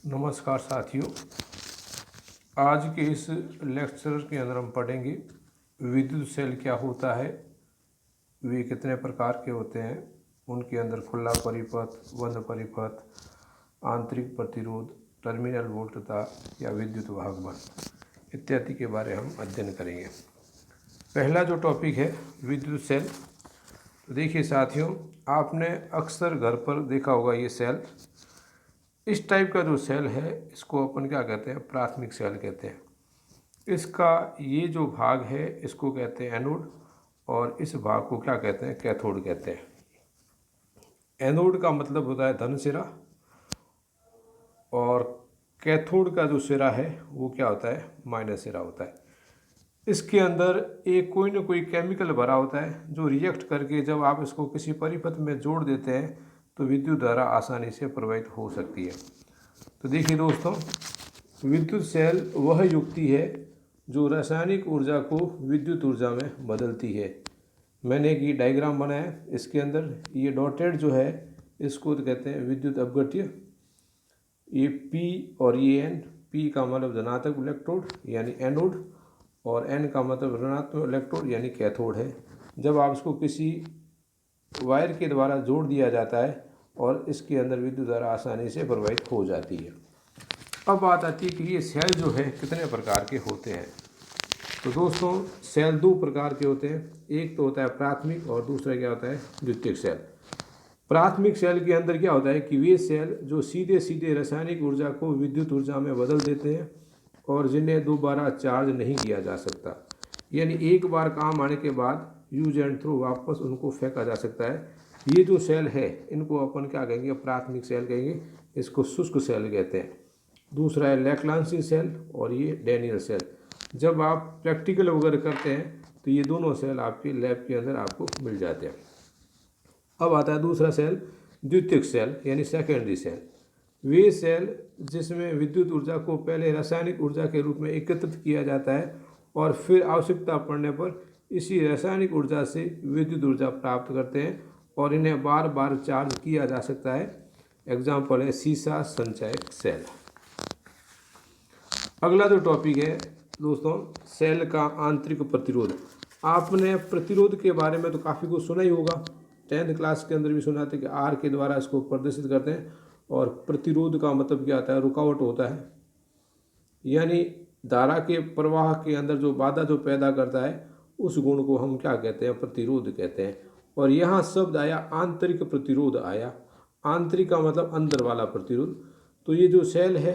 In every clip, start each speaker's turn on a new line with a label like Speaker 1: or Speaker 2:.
Speaker 1: नमस्कार साथियों। आज के इस लेक्चर के अंदर हम पढ़ेंगे विद्युत सेल क्या होता है, वे कितने प्रकार के होते हैं, उनके अंदर खुला परिपथ, बंद परिपथ, आंतरिक प्रतिरोध, टर्मिनल वोल्टता या विद्युत वाहकबल इत्यादि के बारे में हम अध्ययन करेंगे। पहला जो टॉपिक है विद्युत सेल। तो देखिए साथियों, आपने अक्सर घर पर देखा होगा ये सेल। इस टाइप का जो सेल है इसको अपन क्या कहते हैं, प्राथमिक सेल कहते हैं। इसका ये जो भाग है इसको कहते हैं एनोड और इस भाग को क्या कहते हैं, कैथोड कहते हैं। एनोड का मतलब होता है धन सिरा और कैथोड का जो सिरा है वो क्या होता है, माइनस सिरा होता है। इसके अंदर एक कोई ना कोई केमिकल भरा होता है जो रिएक्ट करके जब आप इसको किसी परिपथ में जोड़ देते हैं तो विद्युत धारा आसानी से प्रवाहित हो सकती है। तो देखिए दोस्तों, विद्युत सेल वह युक्ति है जो रासायनिक ऊर्जा को विद्युत ऊर्जा में बदलती है। मैंने एक ये डायग्राम बनाया, इसके अंदर ये डॉटेड जो है इसको तो कहते हैं विद्युत अपघट्य। ये P और ये N, P का मतलब धनात्मक इलेक्ट्रोड यानी एनोड और N का मतलब ऋणात्मक इलेक्ट्रोड यानी कैथोड है। जब आप इसको किसी वायर के द्वारा जोड़ दिया जाता है और इसके अंदर विद्युत धारा आसानी से प्रवाहित हो जाती है। अब बात आती है कि ये सेल जो है कितने प्रकार के होते हैं। तो दोस्तों, सेल दो प्रकार के होते हैं, एक तो होता है प्राथमिक और दूसरा क्या होता है, द्वितीयक सेल। प्राथमिक सेल के अंदर क्या होता है कि वे सेल जो सीधे सीधे रासायनिक ऊर्जा को विद्युत ऊर्जा में बदल देते हैं और जिन्हें दोबारा चार्ज नहीं किया जा सकता, यानी एक बार काम आने के बाद यूज एंड थ्रो वापस उनको फेंका जा सकता है। ये जो सेल है इनको अपन क्या कहेंगे, प्राथमिक सेल कहेंगे, इसको शुष्क सेल कहते हैं। दूसरा है लैक्लांसी सेल और ये डैनियल सेल। जब आप प्रैक्टिकल वगैरह करते हैं तो ये दोनों सेल आपके लैब के अंदर आपको मिल जाते हैं। अब आता है दूसरा सेल, द्वितीयक सेल यानी सेकेंडरी सेल। वे सेल जिसमें विद्युत ऊर्जा को पहले रासायनिक ऊर्जा के रूप में एकत्रित किया जाता है और फिर आवश्यकता पड़ने पर इसी रासायनिक ऊर्जा से विद्युत ऊर्जा प्राप्त करते हैं और इन्हें बार बार चार्ज किया जा सकता है। एग्जाम्पल है सीसा संचयक सेल। अगला जो टॉपिक है दोस्तों, सेल का आंतरिक प्रतिरोध। आपने प्रतिरोध के बारे में तो काफ़ी कुछ सुना ही होगा, 10th क्लास के अंदर भी सुना था कि आर के द्वारा इसको प्रदर्शित करते हैं। और प्रतिरोध का मतलब क्या होता है, रुकावट होता है, यानी धारा के प्रवाह के अंदर जो बाधा जो पैदा करता है उस गुण को हम क्या कहते हैं, प्रतिरोध कहते हैं। और यहाँ शब्द आया आंतरिक प्रतिरोध आया। आंतरिक का मतलब अंदर वाला प्रतिरोध। तो ये जो सेल है,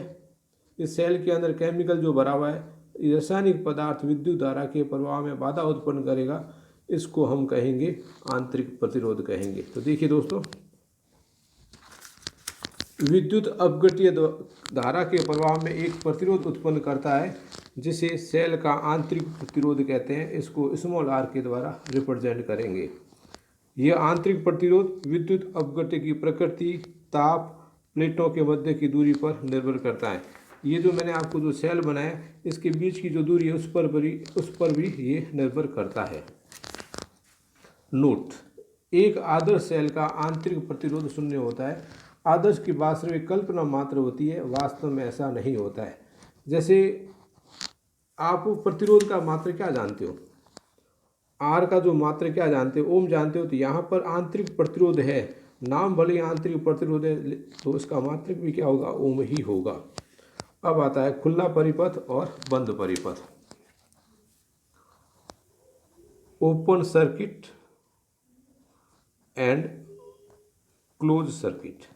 Speaker 1: इस सेल के अंदर केमिकल जो भरा हुआ है, रासायनिक पदार्थ विद्युत धारा के प्रवाह में बाधा उत्पन्न करेगा, इसको हम कहेंगे आंतरिक प्रतिरोध कहेंगे। तो देखिए दोस्तों, विद्युत अपघट्य धारा के प्रवाह में एक प्रतिरोध उत्पन्न करता है जिसे सेल का आंतरिक प्रतिरोध कहते हैं। इसको स्मॉल r के द्वारा रिप्रेजेंट करेंगे। यह आंतरिक प्रतिरोध विद्युत अपघट्य की प्रकृति, ताप, प्लेटों के मध्य की दूरी पर निर्भर करता है। ये जो मैंने आपको जो सेल बनाया इसके बीच की जो दूरी है उस पर भी ये निर्भर करता है। नोट, एक आदर्श सेल का आंतरिक प्रतिरोध शून्य होता है। आदर्श की वास्तविक कल्पना मात्र होती है, वास्तव में ऐसा नहीं होता है। जैसे आप प्रतिरोध का मात्र क्या जानते हो, आर का जो मात्र क्या जानते हो, ओम जानते हो। तो यहाँ पर आंतरिक प्रतिरोध है, नाम भले ही आंतरिक प्रतिरोध है तो इसका मात्रक भी क्या होगा, ओम ही होगा। अब आता है खुला परिपथ और बंद परिपथ, open circuit and close circuit.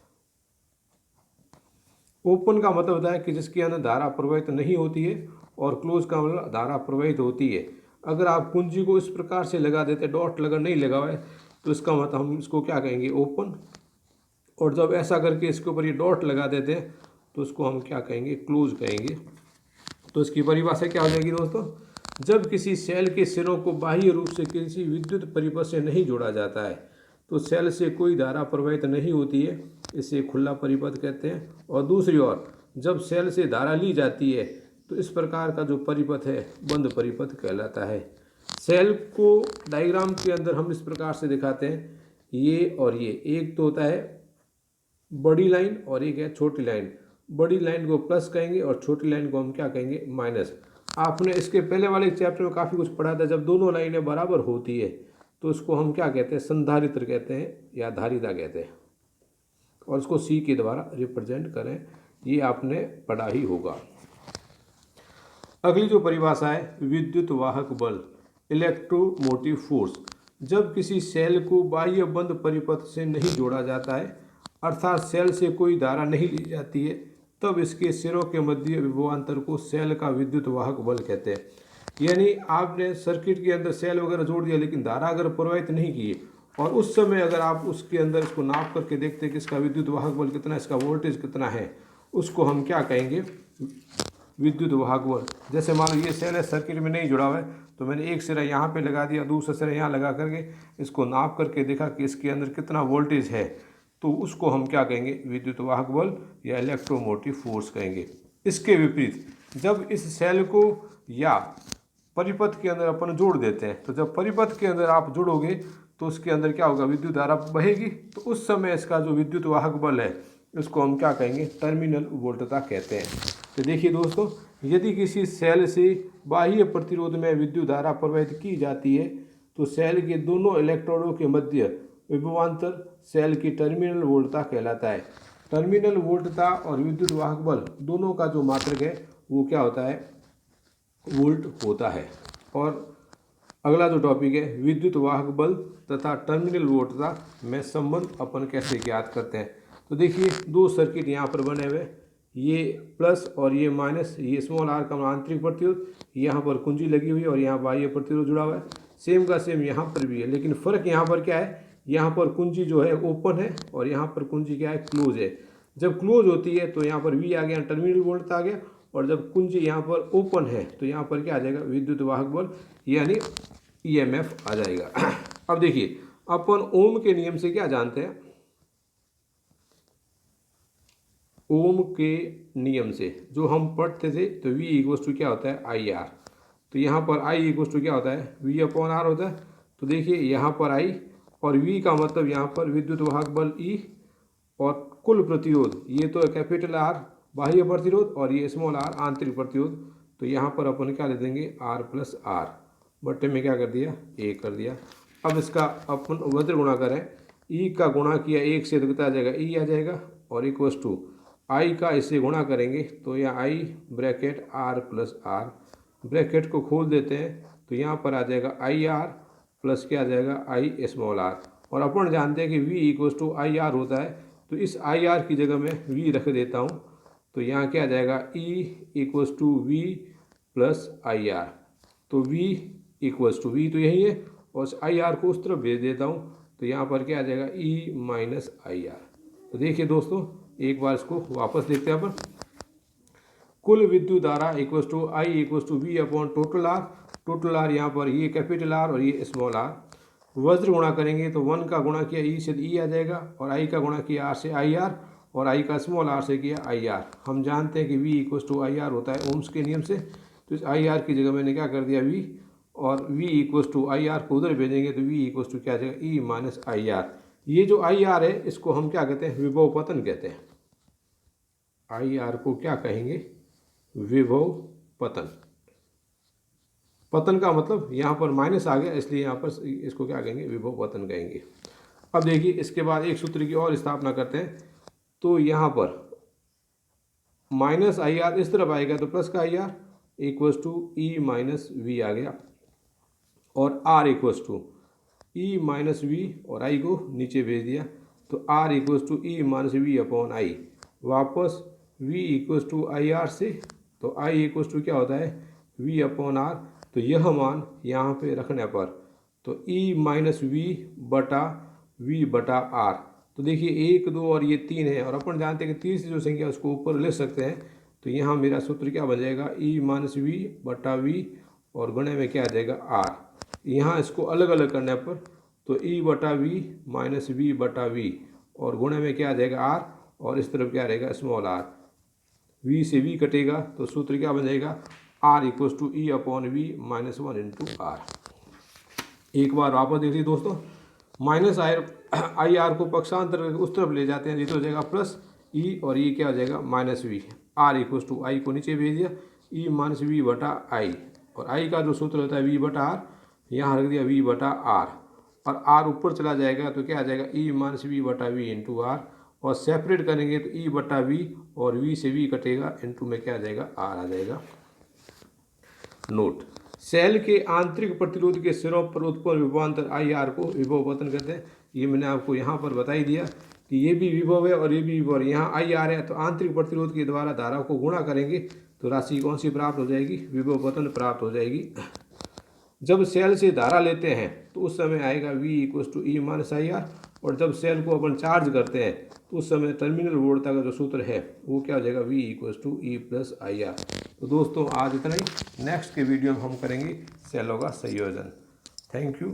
Speaker 1: Open का मतलब होता है कि जिसके अंदर धारा प्रवाहित नहीं होती है और क्लोज का मतलब धारा प्रवाहित होती है। अगर आप कुंजी को इस प्रकार से लगा देते, डॉट लगा नहीं लगा हुआ है, तो इसका मतलब हम इसको क्या कहेंगे, ओपन। और जब ऐसा करके इसके ऊपर ये डॉट लगा देते हैं तो इसको हम क्या कहेंगे, क्लोज कहेंगे। तो इसकी परिभाषा क्या हो जाएगी दोस्तों, जब किसी सेल के सिरों को बाह्य रूप से किसी विद्युत परिपथ से नहीं जोड़ा जाता है तो सेल से कोई धारा प्रवाहित नहीं होती है, इसे खुला परिपथ कहते हैं। और दूसरी ओर जब सेल से धारा ली जाती है तो इस प्रकार का जो परिपथ है बंद परिपथ कहलाता है। सेल को डायग्राम के अंदर हम इस प्रकार से दिखाते हैं, ये और ये, एक तो होता है बड़ी लाइन और एक है छोटी लाइन। बड़ी लाइन को प्लस कहेंगे और छोटी लाइन को हम क्या कहेंगे, माइनस। आपने इसके पहले वाले चैप्टर में काफ़ी कुछ पढ़ा था, जब दोनों लाइनें बराबर होती है तो उसको हम क्या कहते हैं, संधारित्र कहते हैं या धारिता कहते हैं, और उसको सी के द्वारा रिप्रेजेंट करें, ये आपने पढ़ा ही होगा। अगली जो परिभाषा है, विद्युत वाहक बल, इलेक्ट्रोमोटिव फोर्स। जब किसी सेल को बाह्य बंद परिपथ से नहीं जोड़ा जाता है, अर्थात सेल से कोई धारा नहीं ली जाती है, तब इसके सिरों के मध्य विभवांतर को सेल का विद्युत वाहक बल कहते हैं। यानी आपने सर्किट के अंदर सेल वगैरह जोड़ दिया, लेकिन धारा अगर प्रवाहित नहीं की और उस समय अगर आप उसके अंदर इसको नाप करके देखते हैं कि इसका विद्युत वाहक बल कितना, इसका वोल्टेज कितना है, उसको हम क्या कहेंगे, विद्युत वाहक बल। जैसे मान लो ये सेल है, सर्किट में नहीं जुड़ा हुआ है, तो मैंने एक सिरा यहाँ पे लगा दिया, दूसरा सिरा यहाँ लगा करके इसको नाप करके देखा कि इसके अंदर कितना वोल्टेज है, तो उसको हम क्या कहेंगे, विद्युत वाहक बल या इलेक्ट्रोमोटिव फोर्स कहेंगे। इसके विपरीत जब इस सेल को या परिपथ के अंदर अपन जोड़ देते हैं, तो जब परिपथ के अंदर आप जोड़ोगे तो उसके अंदर क्या होगा, विद्युत धारा बहेगी, तो उस समय इसका जो विद्युत वाहक बल है उसको हम क्या कहेंगे, टर्मिनल वोल्टता कहते हैं। तो देखिए दोस्तों, यदि किसी सेल से बाह्य प्रतिरोध में विद्युत धारा प्रवाहित की जाती है तो सेल के दोनों इलेक्ट्रोडों के मध्य विभवांतर सेल की टर्मिनल वोल्टता कहलाता है। टर्मिनल वोल्टता और विद्युत वाहक बल दोनों का जो मात्रक है वो क्या होता है, वोल्ट होता है। और अगला जो टॉपिक है, विद्युत वाहक बल तथा टर्मिनल वोल्टता में संबंध अपन कैसे ज्ञात करते हैं। तो देखिए, दो सर्किट यहाँ पर बने हुए, ये प्लस और ये माइनस, ये स्मॉल आर का आंतरिक प्रतिरोध, यहाँ पर कुंजी लगी हुई है और यहाँ बाह्य प्रतिरोध जुड़ा हुआ है। सेम का सेम यहाँ पर भी है, लेकिन फ़र्क यहाँ पर क्या है, यहाँ पर कुंजी जो है ओपन है और यहाँ पर कुंजी क्या है, क्लोज है। जब क्लोज होती है तो यहाँ पर वी आ गया, टर्मिनल वोल्ट आ गया, और जब कुंजी यहाँ पर ओपन है तो यहाँ पर क्या आ जाएगा, विद्युत वाहक बल यानी ईएमएफ आ जाएगा। अब देखिए, अपन ओम के नियम से क्या जानते हैं, ओम के नियम से जो हम पढ़ते थे, तो V इक्वल्स टू क्या होता है, आई आर। तो यहाँ पर I इक्वल्स टू क्या होता है, V अपॉन आर होता है। तो देखिए यहाँ पर I और V का मतलब यहाँ पर विद्युत वाहक बल E और कुल प्रतिरोध, ये तो कैपिटल R बाह्य प्रतिरोध और ये स्मॉल r आंतरिक प्रतिरोध। तो यहाँ पर अपन क्या ले देंगे, R प्लस आर बट्टे में क्या कर दिया, A कर दिया। अब इसका अपन वज्र गुणा करें, E का गुणा किया 1 से तो कितना आ जाएगा, E आ जाएगा, और इक्वल्स टू I का इससे गुणा करेंगे तो यहाँ I bracket R plus R, bracket को खोल देते हैं तो यहाँ पर आ जाएगा आई आर प्लस क्या आ जाएगा, I स्मॉल r। और अपन जानते हैं कि V equals to I R होता है, तो इस आई आर की जगह मैं V रख देता हूँ। तो यहाँ क्या आ जाएगा, E equals to V plus I R. तो V इक्वल्स टू V तो यही है, और आई आर को उस तरफ भेज देता हूँ, तो यहाँ पर क्या आ जाएगा, E माइनस आई आर। तो देखिए दोस्तों, एक बार इसको वापस देखते हैं अपन। कुल विद्युत धारा equals to I equals to V upon total R। Total R यहाँ पर ये कैपिटल R और ये स्मॉल r। वज्र गुणा करेंगे तो 1 का गुणा किया E से E आ जाएगा, और I का गुणा किया R से आई आर, और I का स्मॉल r से किया आई आर। हम जानते हैं कि V equals to I R होता है ओम्स के नियम से, तो इस आई आर की जगह मैंने क्या कर दिया V, और V equals to I R को उधर भेजेंगे तो V इक्वल्स टू क्या आ जाएगा, E माइनस आई आर। ये जो आई आर है इसको हम क्या कहते हैं, विभव पतन कहते हैं। आई आर को क्या कहेंगे, विभव पतन। पतन का मतलब यहाँ पर माइनस आ गया, इसलिए यहाँ पर इसको क्या कहेंगे, विभव पतन कहेंगे। अब देखिए, इसके बाद एक सूत्र की और स्थापना करते हैं। तो यहाँ पर माइनस आई आर इस तरफ आएगा तो प्लस का I R equals to E minus V आ गया, और R equals to E minus V, और आई को नीचे भेज दिया, तो R equals to E minus V upon I. वापस v equals to I R से, तो i इक्वल्स टू क्या होता है, v अपॉन आर। तो यह मान यहाँ पे रखने पर तो e माइनस वी बटा v बटा आर। तो देखिए 1 2 और ये 3 है, और अपन जानते हैं कि तीसरी जो संख्या उसको ऊपर लिख सकते हैं। तो यहाँ मेरा सूत्र क्या बन जाएगा, e माइनस वी बटा v, और गुणे में क्या आ जाएगा r। यहाँ इसको अलग अलग करने पर तो e बटा वी माइनस वी बटा वी, और गुणे में क्या आ जाएगा r, और इस तरफ क्या रहेगा, स्मॉल r। v से v कटेगा तो सूत्र क्या बन जाएगा, r equals to E upon V minus 1 into R. एक बार वापस देखिए दोस्तों, माइनस आई आर को पक्षांतर उस तरफ ले जाते हैं, ये तो हो जाएगा प्लस, ई और ये क्या हो जाएगा minus V. R equal to I को नीचे भेज दिया, ई माइनस वी बटा आई, और आई का जो सूत्र होता है वी बटा आर, यहाँ रख दिया वी बटा आर, और आर ऊपर चला जाएगा तो क्या आ जाएगा ई माइनस वी बटा वी इंटू आर, और सेपरेट करेंगे तो ई बटा वी और वी से वी कटेगा, इंटू में क्या आ जाएगा आर आ जाएगा। नोट, सेल के आंतरिक प्रतिरोध के सिरों पर उत्पन्न विभवांतर आई आर को विभव पतन कहते हैं। ये मैंने आपको यहाँ पर बता ही दिया कि ये भी विभव है और ये भी विभव है। यहाँ आई आर है तो आंतरिक प्रतिरोध के द्वारा धारा को गुणा करेंगे तो राशि कौन सी प्राप्त हो जाएगी, विभव पतन प्राप्त हो जाएगी। जब सेल से धारा लेते हैं तो उस समय आएगा V equal to E minus I R, और जब सेल को अपन चार्ज करते हैं तो उस समय टर्मिनल वोल्टता का जो सूत्र है वो क्या हो जाएगा V equal to E plus I R. तो दोस्तों आज इतना ही, नेक्स्ट के वीडियो में हम करेंगे सेलों का संयोजन। Thank you.